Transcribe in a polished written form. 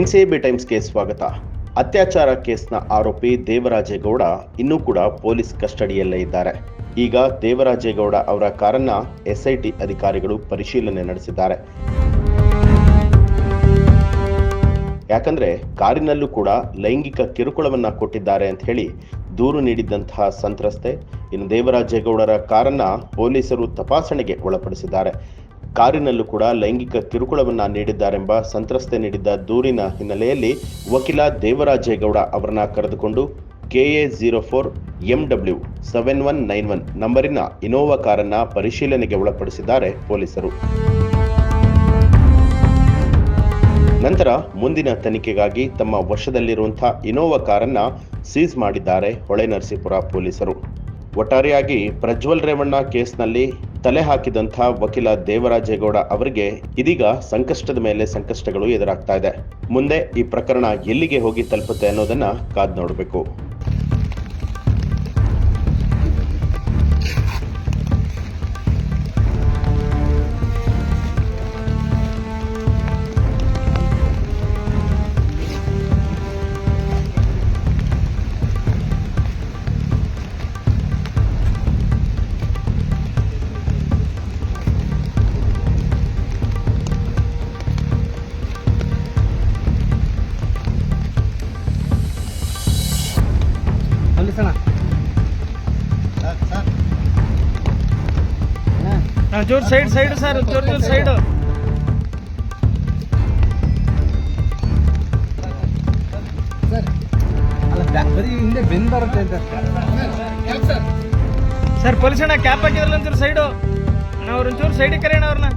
NCB ಟೈಮ್ಸ್ಗೆ ಸ್ವಾಗತ. ಅತ್ಯಾಚಾರ ಕೇಸ್ನ ಆರೋಪಿ ದೇವರಾಜೇಗೌಡ ಇನ್ನೂ ಕೂಡ ಪೊಲೀಸ್ ಕಸ್ಟಡಿಯಲ್ಲೇ ಇದ್ದಾರೆ. ಈಗ ದೇವರಾಜೇಗೌಡ ಅವರ ಕಾರನ್ನ ಎಸ್ಐಟಿ ಅಧಿಕಾರಿಗಳು ಪರಿಶೀಲನೆ ನಡೆಸಿದ್ದಾರೆ. ಯಾಕಂದ್ರೆ ಕಾರಿನಲ್ಲೂ ಕೂಡ ಲೈಂಗಿಕ ಕಿರುಕುಳವನ್ನ ಕೊಟ್ಟಿದ್ದಾರೆ ಅಂತ ಹೇಳಿ ದೂರು ನೀಡಿದ್ದಂತಹ ಸಂತ್ರಸ್ತೆ ಇನ್ನು ದೇವರಾಜೇಗೌಡರ ಕಾರನ್ನ ಪೊಲೀಸರು ತಪಾಸಣೆಗೆ ಒಳಪಡಿಸಿದ್ದಾರೆ. ಕಾರಿನಲ್ಲೂ ಕೂಡ ಲೈಂಗಿಕ ಕಿರುಕುಳವನ್ನ ನೀಡಿದ್ದಾರೆಂಬ ಸಂತ್ರಸ್ತೆ ನೀಡಿದ್ದ ದೂರಿನ ಹಿನ್ನೆಲೆಯಲ್ಲಿ ವಕೀಲ ದೇವರಾಜೇಗೌಡ ಅವರನ್ನ ಕರೆದುಕೊಂಡು KA04 MW 7191 ನಂಬರಿನ ಇನೋವಾ ಕಾರನ್ನ ಪರಿಶೀಲನೆಗೆ ಒಳಪಡಿಸಿದ್ದಾರೆ ಪೊಲೀಸರು. ನಂತರ ಮುಂದಿನ ತನಿಖೆಗಾಗಿ ತಮ್ಮ ವಶದಲ್ಲಿರುವಂತಹ ಇನೋವಾ ಕಾರನ್ನ ಸೀಸ್ ಮಾಡಿದ್ದಾರೆ ಹೊಳೆನರಸೀಪುರ ಪೊಲೀಸರು. ಒಟ್ಟಾರೆಯಾಗಿ ಪ್ರಜ್ವಲ್ ರೇವಣ್ಣ ಕೇಸ್ನಲ್ಲಿ ತಲೆ ಹಾಕಿದಂಥ ವಕೀಲ ದೇವರಾಜೇಗೌಡ ಅವರಿಗೆ ಇದೀಗ ಸಂಕಷ್ಟದ ಮೇಲೆ ಸಂಕಷ್ಟಗಳು ಎದುರಾಗ್ತಾ ಇದೆ. ಮುಂದೆ ಈ ಪ್ರಕರಣ ಎಲ್ಲಿಗೆ ಹೋಗಿ ತಲುಪುತ್ತೆ ಅನ್ನೋದನ್ನ ಕಾದ್ ನೋಡಬೇಕು. जोर साइड सर जोर साइड सर पोलिस कैप हाकिद्रल्ल सैड चूर सैड करेण ಅವ್ರನ್ನ